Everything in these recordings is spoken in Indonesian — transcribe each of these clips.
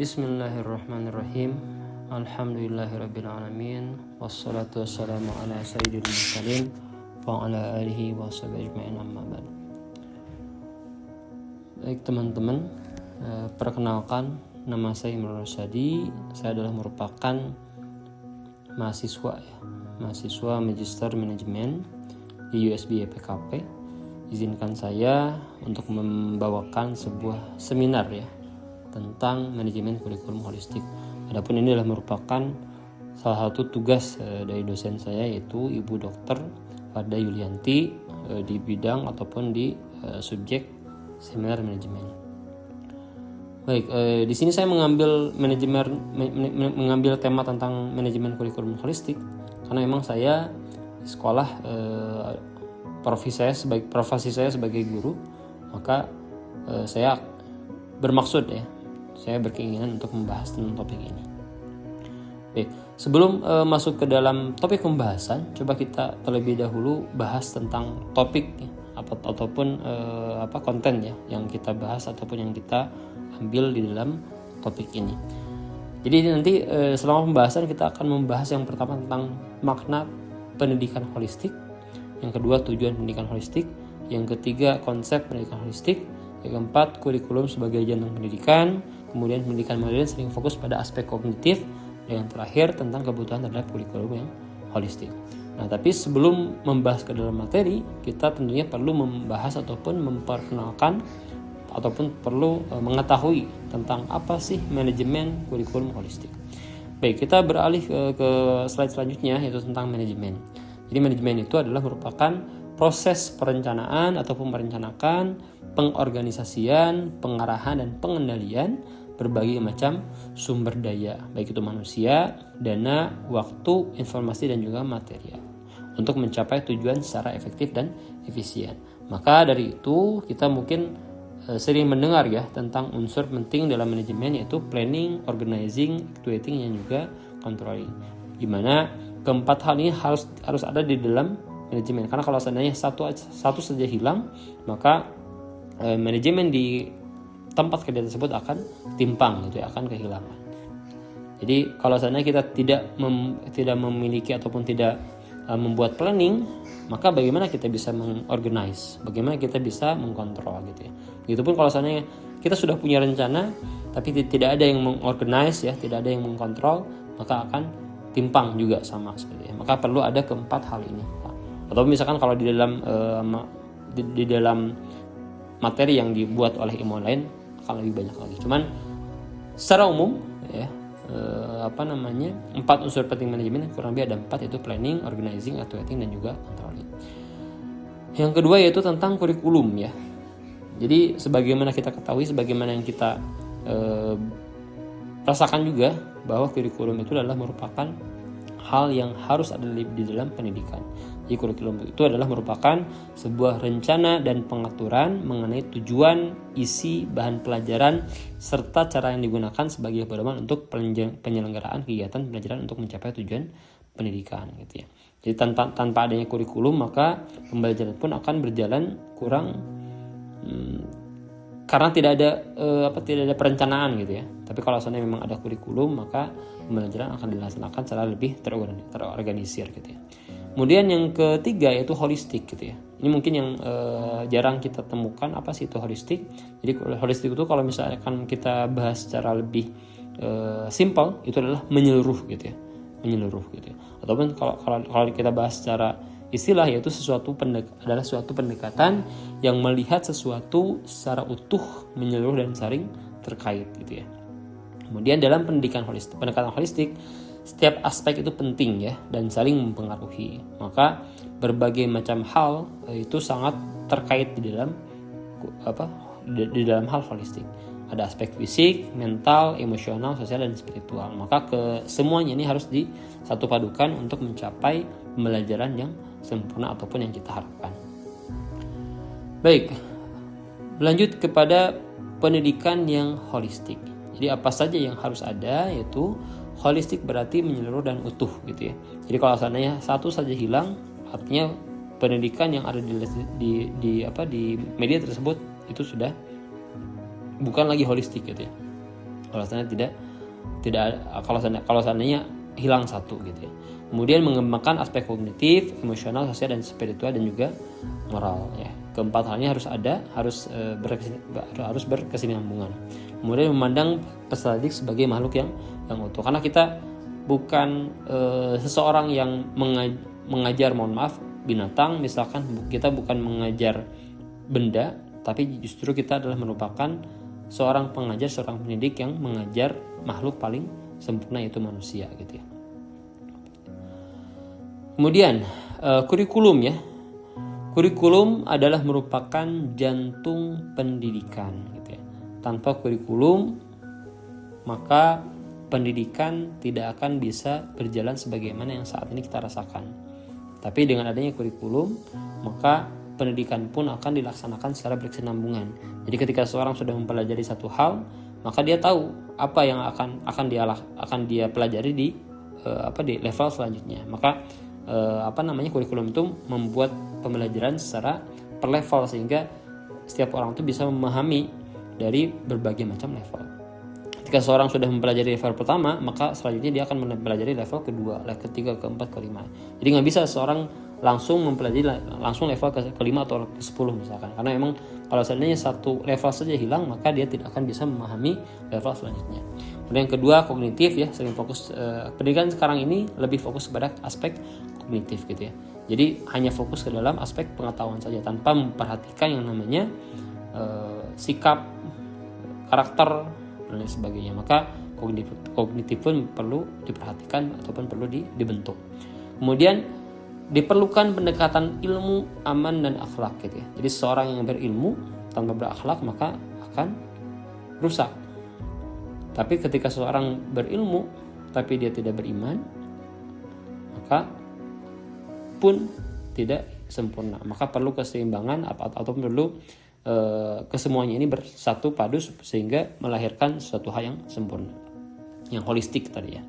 Bismillahirrahmanirrahim. Alhamdulillahirrabbilalamin. Wassalatu wassalamu ala sayyidil mursalin wa ala alihi wa sahbihi ajma'in, amma ba'd. Baik teman-teman, perkenalkan, nama saya Imran Rosyadi. Saya adalah merupakan mahasiswa Magister Manajemen di USB PKP. Izinkan saya untuk membawakan sebuah seminar tentang manajemen kurikulum holistik. Adapun ini adalah merupakan salah satu tugas dari dosen saya, yaitu Ibu Dr. Farda Yulianti, di bidang ataupun di subjek seminar manajemen. Baik, di sini saya mengambil mengambil tema tentang manajemen kurikulum holistik karena memang saya di sekolah profesi saya sebagai guru, maka saya bermaksud saya berkeinginan untuk membahas tentang topik ini. Baik, sebelum masuk ke dalam topik pembahasan, coba kita terlebih dahulu bahas tentang topik ataupun konten yang kita bahas ataupun yang kita ambil di dalam topik ini. Jadi nanti selama pembahasan kita akan membahas yang pertama tentang makna pendidikan holistik, yang kedua tujuan pendidikan holistik, yang ketiga konsep pendidikan holistik, yang keempat kurikulum sebagai jantung pendidikan, kemudian pendidikan modern sering fokus pada aspek kognitif, dan yang terakhir tentang kebutuhan terhadap kurikulum yang holistik. Nah, tapi sebelum membahas ke dalam materi, kita tentunya perlu membahas ataupun memperkenalkan ataupun perlu mengetahui tentang apa sih manajemen kurikulum holistik. Baik, kita beralih ke slide selanjutnya, yaitu tentang manajemen. Jadi manajemen itu adalah merupakan proses perencanaan ataupun merencanakan, pengorganisasian, pengarahan, dan pengendalian berbagai macam sumber daya, baik itu manusia, dana, waktu, informasi, dan juga material, untuk mencapai tujuan secara efektif dan efisien. Maka dari itu kita mungkin sering mendengar tentang unsur penting dalam manajemen, yaitu planning, organizing, actuating, dan juga controlling. Di mana keempat hal ini harus ada di dalam manajemen. Karena kalau seandainya satu saja hilang, maka manajemen di tempat kerja tersebut akan timpang akan kehilangan. Jadi kalau seandainya kita tidak memiliki ataupun tidak membuat planning, maka bagaimana kita bisa mengorganize, bagaimana kita bisa mengkontrol Begitupun kalau seandainya kita sudah punya rencana tapi tidak ada yang mengorganize tidak ada yang mengkontrol, maka akan timpang juga sama seperti Maka perlu ada keempat hal ini. Atau misalkan kalau di dalam materi yang dibuat oleh ilmu lain akan lebih banyak lagi. Cuman secara umum 4 unsur penting manajemen kurang lebih ada 4, yaitu planning, organizing, actuating, dan juga controlling. Yang kedua yaitu tentang kurikulum Jadi sebagaimana kita ketahui, sebagaimana yang kita rasakan juga, bahwa kurikulum itu adalah merupakan hal yang harus ada di dalam pendidikan. Jadi kurikulum itu adalah merupakan sebuah rencana dan pengaturan mengenai tujuan, isi, bahan pelajaran, serta cara yang digunakan sebagai pedoman untuk penyelenggaraan kegiatan pelajaran untuk mencapai tujuan pendidikan Jadi tanpa adanya kurikulum, maka pembelajaran pun akan berjalan kurang karena tidak ada perencanaan Tapi kalau seandainya memang ada kurikulum, maka pembelajaran akan dilaksanakan secara lebih terorganisir Kemudian yang ketiga yaitu holistik Ini mungkin yang jarang kita temukan. Apa sih itu holistik? Jadi holistik itu kalau misalkan kita bahas secara lebih simple, itu adalah menyeluruh menyeluruh Ataupun kalau kita bahas secara istilah, yaitu adalah suatu pendekatan yang melihat sesuatu secara utuh, menyeluruh, dan saling terkait Kemudian dalam pendekatan holistik, setiap aspek itu penting dan saling mempengaruhi. Maka berbagai macam hal itu sangat terkait di dalam hal holistik. Ada aspek fisik, mental, emosional, sosial, dan spiritual. Maka semuanya ini harus disatu padukan untuk mencapai pembelajaran yang sempurna ataupun yang kita harapkan. Baik, lanjut kepada pendidikan yang holistik. Jadi apa saja yang harus ada, yaitu holistik berarti menyeluruh dan utuh Jadi kalau seandainya satu saja hilang, artinya pendidikan yang ada di media tersebut itu sudah bukan lagi holistik Kalau seandainya hilang satu gitu ya. Kemudian mengembangkan aspek kognitif, emosional, sosial, dan spiritual, dan juga moral ya. Keempat halnya harus berkesinambungan. Kemudian memandang peserta didik sebagai makhluk yang utuh, karena kita bukan seseorang yang mengajar, mohon maaf, binatang misalkan. Kita bukan mengajar benda, tapi justru kita adalah merupakan seorang pengajar, seorang pendidik yang mengajar makhluk paling sempurna, yaitu manusia gitu ya. Kemudian kurikulum ya. Kurikulum adalah merupakan jantung pendidikan gitu ya. Tanpa kurikulum maka pendidikan tidak akan bisa berjalan sebagaimana yang saat ini kita rasakan. Tapi dengan adanya kurikulum, maka pendidikan pun akan dilaksanakan secara berkesinambungan. Jadi ketika seorang sudah mempelajari satu hal, maka dia tahu apa yang akan dia pelajari di level selanjutnya. Maka kurikulum itu membuat pembelajaran secara per level, sehingga setiap orang itu bisa memahami dari berbagai macam level. Ketika seorang sudah mempelajari level pertama, maka selanjutnya dia akan mempelajari level kedua, level ketiga, keempat, kelima. Jadi nggak bisa seorang langsung mempelajari langsung level kelima atau ke-10 misalkan. Karena memang kalau seandainya satu level saja hilang, maka dia tidak akan bisa memahami level selanjutnya. Kemudian yang kedua, kognitif ya, sering fokus pendidikan sekarang ini lebih fokus pada aspek kognitif gitu ya. Jadi hanya fokus ke dalam aspek pengetahuan saja tanpa memperhatikan yang namanya sikap, karakter, dan lain sebagainya. Maka kognitif pun perlu diperhatikan ataupun perlu dibentuk. Kemudian diperlukan pendekatan ilmu, aman, dan akhlak gitu ya. Jadi seorang yang berilmu tanpa berakhlak maka akan rusak. Tapi ketika seorang berilmu tapi dia tidak beriman, maka pun tidak sempurna. Maka perlu keseimbangan ataupun perlu kesemuanya ini bersatu padu sehingga melahirkan suatu hal yang sempurna, yang holistik tadi ya.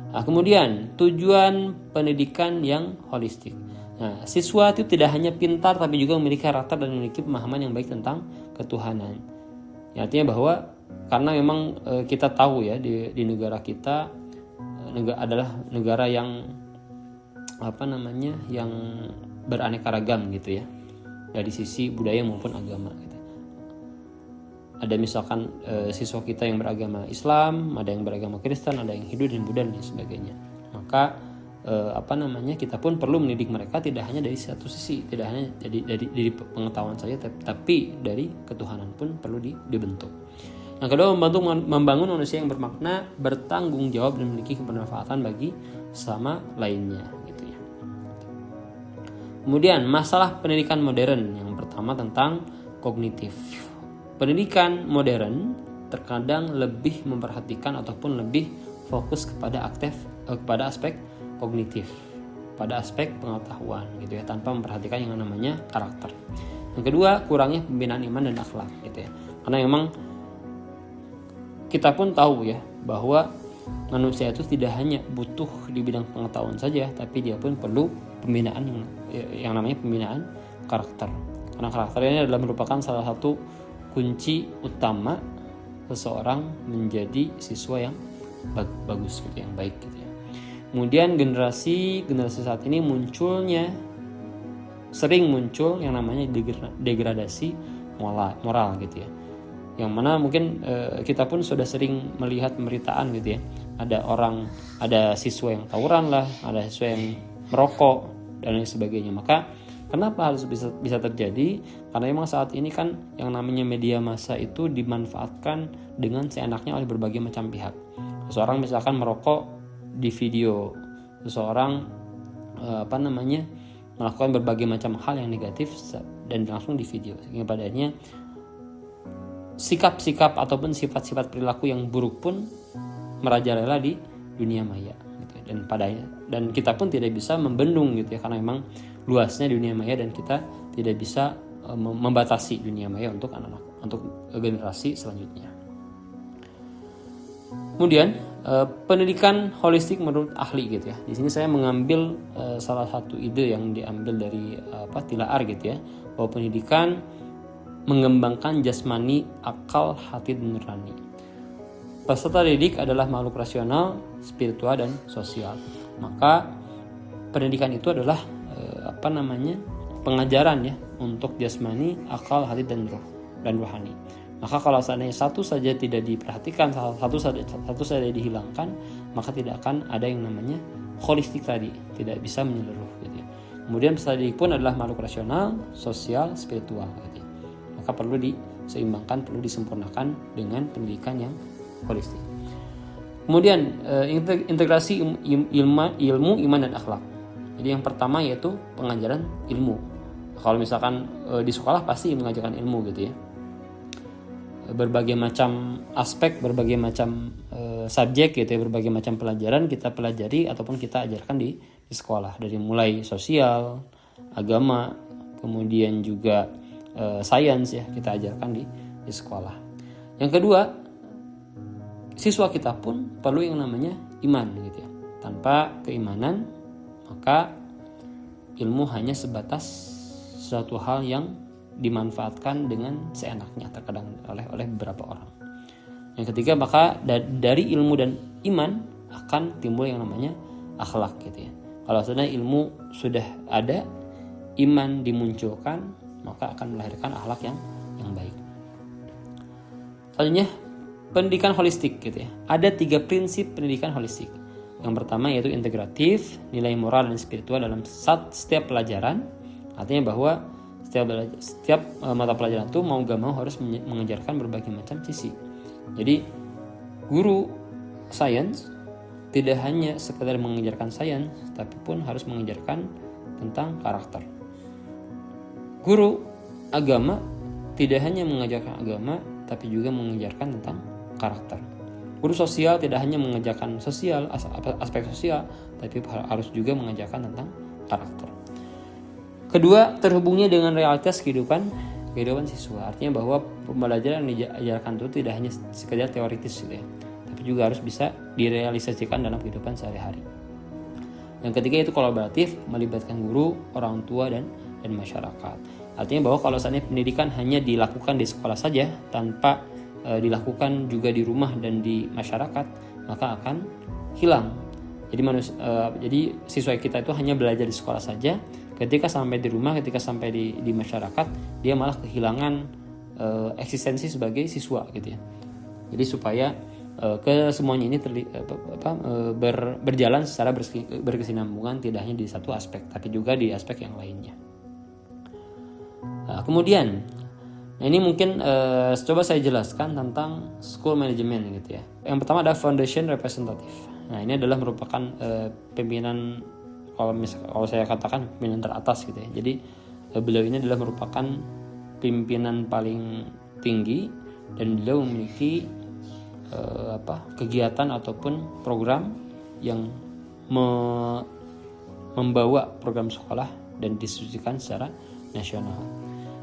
Nah, kemudian tujuan pendidikan yang holistik. Nah, siswa itu tidak hanya pintar tapi juga memiliki karakter dan memiliki pemahaman yang baik tentang ketuhanan. Ya, artinya bahwa karena memang kita tahu ya di negara kita adalah negara yang yang beraneka ragam gitu ya, dari sisi budaya maupun agama gitu. Ada misalkan siswa kita yang beragama Islam, ada yang beragama Kristen, ada yang Hindu dan Buddha dan sebagainya. Maka kita pun perlu mendidik mereka tidak hanya dari satu sisi, tidak hanya dari pengetahuan saja, tapi dari ketuhanan pun perlu dibentuk. Yang kedua, membangun manusia yang bermakna, bertanggung jawab, dan memiliki kebermanfaatan bagi sesama lainnya gitu ya. Kemudian masalah pendidikan modern, yang pertama tentang kognitif. Pendidikan modern terkadang lebih memperhatikan ataupun lebih fokus kepada aspek kognitif, pada aspek pengetahuan gitu ya, tanpa memperhatikan yang namanya karakter. Yang kedua, kurangnya pembinaan iman dan akhlak gitu ya. Karena memang kita pun tahu ya bahwa manusia itu tidak hanya butuh di bidang pengetahuan saja, tapi dia pun perlu pembinaan yang namanya pembinaan karakter. Karena karakter ini adalah merupakan salah satu kunci utama seseorang menjadi siswa yang bagus gitu, yang baik gitu ya. Kemudian generasi saat ini sering muncul yang namanya degradasi moral gitu ya. Yang mana mungkin kita pun sudah sering melihat pemberitaan gitu ya. Ada siswa yang tawuran lah, ada siswa yang merokok dan lain sebagainya. Maka kenapa harus bisa terjadi? Karena memang saat ini kan yang namanya media massa itu dimanfaatkan dengan seenaknya oleh berbagai macam pihak. Seseorang misalkan merokok di video, seseorang melakukan berbagai macam hal yang negatif dan langsung di video, sehingga pada akhirnya sikap-sikap ataupun sifat-sifat perilaku yang buruk pun merajalela di dunia maya gitu ya. Dan kita pun tidak bisa membendung gitu ya, karena memang luasnya dunia maya dan kita tidak bisa membatasi dunia maya untuk anak-anak, untuk generasi selanjutnya. Kemudian pendidikan holistik menurut ahli gitu ya. Di sini saya mengambil salah satu ide yang diambil dari Tilaar gitu ya, bahwa pendidikan mengembangkan jasmani, akal, hati, dan nurani. peserta didik adalah makhluk rasional, spiritual, dan sosial. Maka pendidikan itu adalah pengajaran ya untuk jasmani, akal, hati, dan rohani. Maka kalau seandainya satu saja tidak diperhatikan, satu saja dihilangkan, maka tidak akan ada yang namanya holistik tadi, tidak bisa menyeluruh gitu ya. Kemudian peserta didik pun adalah makhluk rasional, sosial, spiritual gitu ya. Maka perlu diseimbangkan, perlu disempurnakan dengan pendidikan yang holistik. Kemudian integrasi ilmu, iman, dan akhlak. Jadi yang pertama yaitu pengajaran ilmu. Kalau misalkan di sekolah pasti mengajarkan ilmu gitu ya. Berbagai macam aspek, berbagai macam subjek gitu ya, berbagai macam pelajaran kita pelajari ataupun kita ajarkan di sekolah, dari mulai sosial, agama, kemudian juga sains ya, kita ajarkan di sekolah. Yang kedua, siswa kita pun perlu yang namanya iman gitu ya. Tanpa keimanan maka ilmu hanya sebatas suatu hal yang dimanfaatkan dengan seenaknya terkadang oleh beberapa orang. Yang ketiga, maka dari ilmu dan iman akan timbul yang namanya akhlak gitu ya. Kalau sebenarnya ilmu sudah ada, iman dimunculkan, maka akan melahirkan akhlak yang baik. Selanjutnya, pendidikan holistik gitu ya. Ada 3 prinsip pendidikan holistik. Yang pertama yaitu integratif, nilai moral dan spiritual dalam setiap pelajaran. Artinya bahwa setiap mata pelajaran itu mau gak mau harus mengajarkan berbagai macam sisi. Jadi guru sains tidak hanya sekedar mengajarkan sains, tapi pun harus mengajarkan tentang karakter. Guru agama tidak hanya mengajarkan agama, tapi juga mengajarkan tentang karakter. Guru sosial tidak hanya mengajarkan sosial, aspek sosial, tapi harus juga mengajarkan tentang karakter. Kedua, terhubungnya dengan realitas kehidupan siswa. Artinya bahwa pembelajaran yang diajarkan itu tidak hanya sekedar teoritis gitu ya, tapi juga harus bisa direalisasikan dalam kehidupan sehari-hari. Yang ketiga itu kolaboratif, melibatkan guru, orang tua, dan masyarakat. Artinya bahwa kalau saatnya pendidikan hanya dilakukan di sekolah saja tanpa dilakukan juga di rumah dan di masyarakat, maka akan hilang. Jadi siswa kita itu hanya belajar di sekolah saja. Ketika sampai di rumah, ketika sampai di masyarakat, dia malah kehilangan eksistensi sebagai siswa gitu ya. Jadi supaya kesemuanya ini berjalan secara berkesinambungan, tidak hanya di satu aspek, tapi juga di aspek yang lainnya. Kemudian, ini mungkin coba saya jelaskan tentang school management gitu ya. Yang pertama ada foundation representative. Nah, ini adalah merupakan pimpinan, kalau saya katakan pimpinan teratas gitu ya. Jadi beliau ini adalah merupakan pimpinan paling tinggi dan beliau memiliki kegiatan ataupun program yang membawa program sekolah dan didistribusikan secara nasional.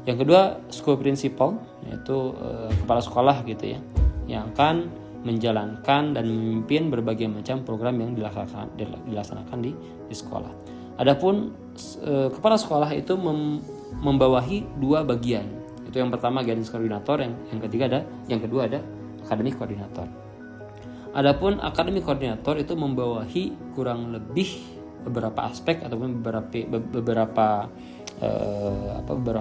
Yang kedua, school principal, yaitu kepala sekolah gitu ya, yang akan menjalankan dan memimpin berbagai macam program yang dilaksanakan di sekolah. Adapun kepala sekolah itu membawahi 2 bagian. Itu yang pertama guidance coordinator, yang kedua ada academic coordinator. Adapun academic coordinator itu membawahi kurang lebih beberapa aspek ataupun beberapa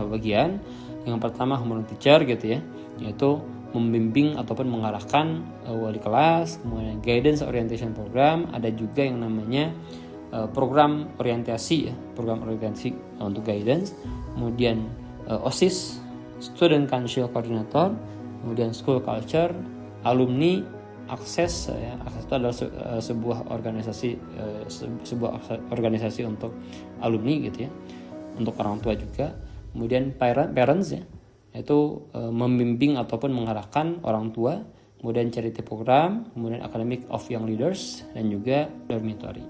bagian. Yang pertama homeroom teacher gitu ya, yaitu membimbing ataupun mengarahkan wali kelas. Kemudian guidance orientation program, ada juga yang namanya program orientasi untuk guidance. Kemudian OSIS, student council coordinator, kemudian school culture, alumni, akses itu adalah sebuah organisasi untuk alumni gitu ya, untuk orang tua juga. Kemudian parents ya, yaitu membimbing ataupun mengarahkan orang tua. Kemudian charity program, kemudian academic of young leaders, dan juga dormitory,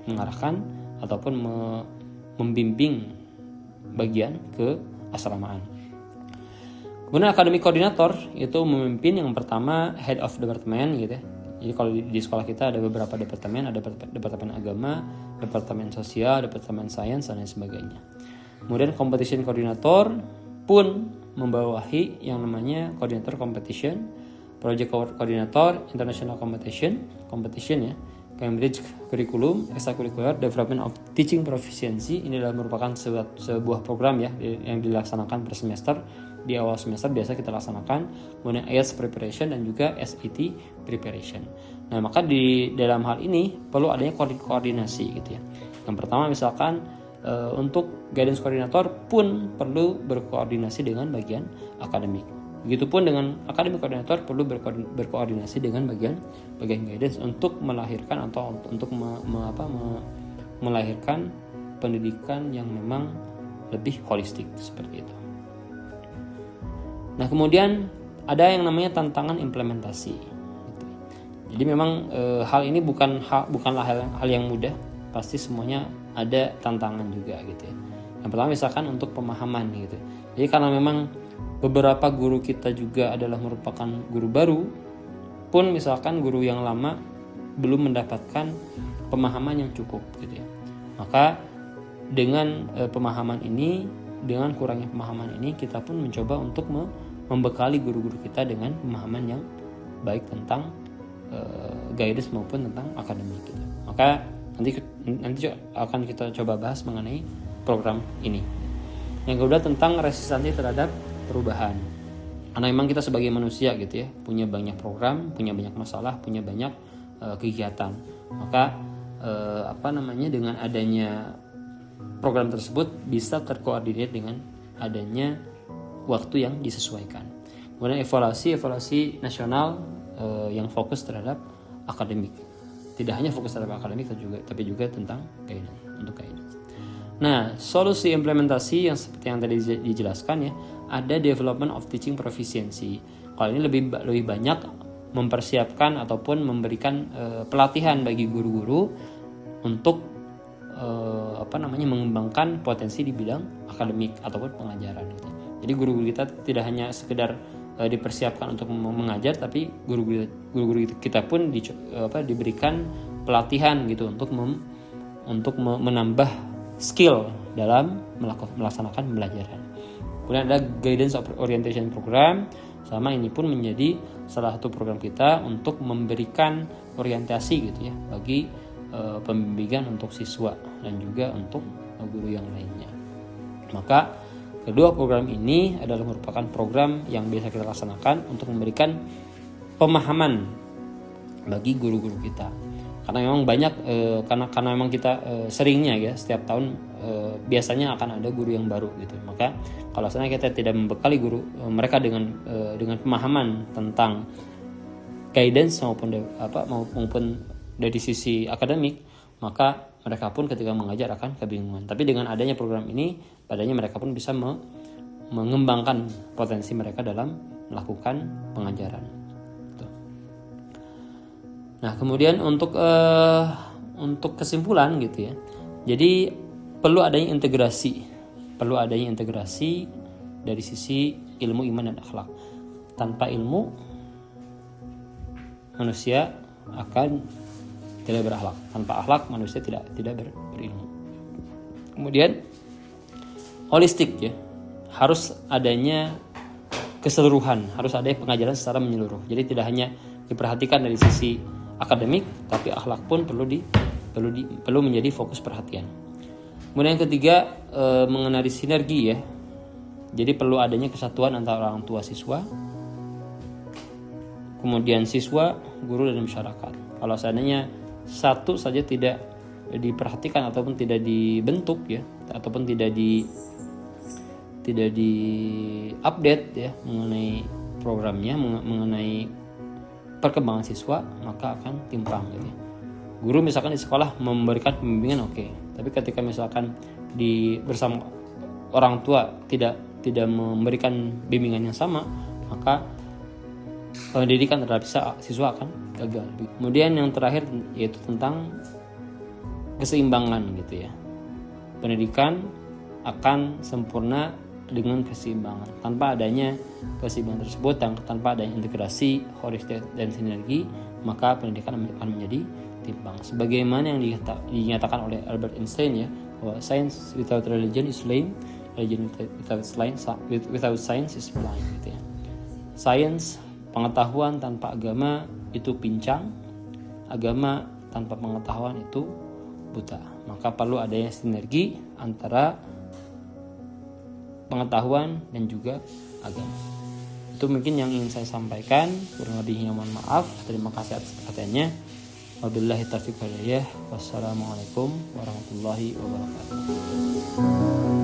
mengarahkan ataupun membimbing bagian ke asramaan. Kemudian academic coordinator itu memimpin yang pertama head of department gitu ya. Jadi kalau di sekolah kita ada beberapa departemen, ada departemen agama, departemen sosial, departemen sains, dan lain sebagainya. Kemudian competition coordinator pun membawahi yang namanya koordinator competition, project coordinator, international competition ya, Cambridge curriculum, extracurricular, development of teaching proficiency. Ini adalah merupakan sebuah program ya yang dilaksanakan per semester. Di awal semester biasa kita laksanakan, kemudian IELTS preparation dan juga SAT preparation. Nah, maka di dalam hal ini perlu adanya koordinasi gitu ya. Yang pertama misalkan untuk guidance coordinator pun perlu berkoordinasi dengan bagian akademik. Begitupun dengan academic coordinator perlu berkoordinasi dengan bagian guidance untuk melahirkan atau untuk melahirkan pendidikan yang memang lebih holistik seperti itu. Nah, kemudian ada yang namanya tantangan implementasi. Gitu. Jadi memang hal ini bukanlah hal yang mudah. Pasti semuanya ada tantangan juga gitu ya. Yang pertama misalkan untuk pemahaman gitu. Jadi karena memang beberapa guru kita juga adalah merupakan guru baru, pun misalkan guru yang lama belum mendapatkan pemahaman yang cukup gitu ya. Maka dengan dengan kurangnya pemahaman ini, kita pun mencoba untuk membekali guru-guru kita dengan pemahaman yang baik tentang guidance maupun tentang akademik gitu. Maka nanti akan kita coba bahas mengenai program ini. Yang kedua tentang resistensi terhadap perubahan. Karena memang kita sebagai manusia gitu ya, punya banyak program, punya banyak masalah, punya banyak kegiatan. Maka dengan adanya program tersebut bisa terkoordinir dengan adanya waktu yang disesuaikan. Kemudian evaluasi nasional yang fokus terhadap akademik. Tidak hanya fokus terhadap akademik tapi juga tentang guidance. Nah, solusi implementasi yang seperti yang tadi dijelaskan ya, ada development of teaching proficiency. Kalau ini lebih banyak mempersiapkan ataupun memberikan pelatihan bagi guru-guru untuk mengembangkan potensi di bidang akademik ataupun pengajaran gitu. Jadi guru-guru kita tidak hanya sekedar dipersiapkan untuk mengajar, tapi guru-guru kita pun diberikan pelatihan gitu untuk menambah skill dalam melaksanakan pembelajaran. Kemudian ada guidance orientation program, sama ini pun menjadi salah satu program kita untuk memberikan orientasi gitu ya bagi pembimbingan untuk siswa dan juga untuk guru yang lainnya. Maka kedua program ini adalah merupakan program yang biasa kita laksanakan untuk memberikan pemahaman bagi guru-guru kita. Karena memang banyak karena memang kita seringnya ya setiap tahun biasanya akan ada guru yang baru gitu. Maka kalau misalnya kita tidak membekali guru mereka dengan pemahaman tentang guidance maupun dari sisi akademik, maka mereka pun ketika mengajar akan kebingungan. Tapi dengan adanya program ini, padanya mereka pun bisa mengembangkan potensi mereka dalam melakukan pengajaran. Nah, kemudian untuk kesimpulan gitu ya. Jadi perlu adanya integrasi dari sisi ilmu, iman dan akhlak. Tanpa ilmu manusia akan tidak berakhlak. Tanpa akhlak manusia tidak berilmu. Kemudian holistik ya. Harus adanya keseluruhan, harus ada pengajaran secara menyeluruh. Jadi tidak hanya diperhatikan dari sisi akademik, tapi akhlak pun perlu menjadi fokus perhatian. Kemudian yang ketiga mengenai sinergi ya. Jadi perlu adanya kesatuan antara orang tua siswa, kemudian siswa, guru dan masyarakat. Kalau seandainya satu saja tidak diperhatikan ataupun tidak dibentuk ya, ataupun tidak di update ya mengenai programnya, mengenai perkembangan siswa, maka akan timpang gitu. Guru misalkan di sekolah memberikan pembimbingan oke, tapi ketika misalkan bersama orang tua tidak memberikan bimbingan yang sama, maka pendidikan terhadap siswa akan gagal. Kemudian yang terakhir yaitu tentang keseimbangan gitu ya. Pendidikan akan sempurna dengan keseimbangan. Tanpa adanya keseimbangan tersebut, tanpa adanya integrasi, holistik dan sinergi, maka pendidikan akan menjadi timpang. Sebagaimana yang dinyatakan oleh Albert Einstein ya, bahwa science without religion is lame, religion without science is blind gitu ya. Science pengetahuan tanpa agama itu pincang, agama tanpa pengetahuan itu buta. Maka perlu adanya sinergi antara pengetahuan dan juga agama. Itu mungkin yang ingin saya sampaikan. Kurang lebihnya mohon maaf. Terima kasih atas perhatiannya. Wabillahi taufiq wal hidayah. Wassalamualaikum warahmatullahi wabarakatuh.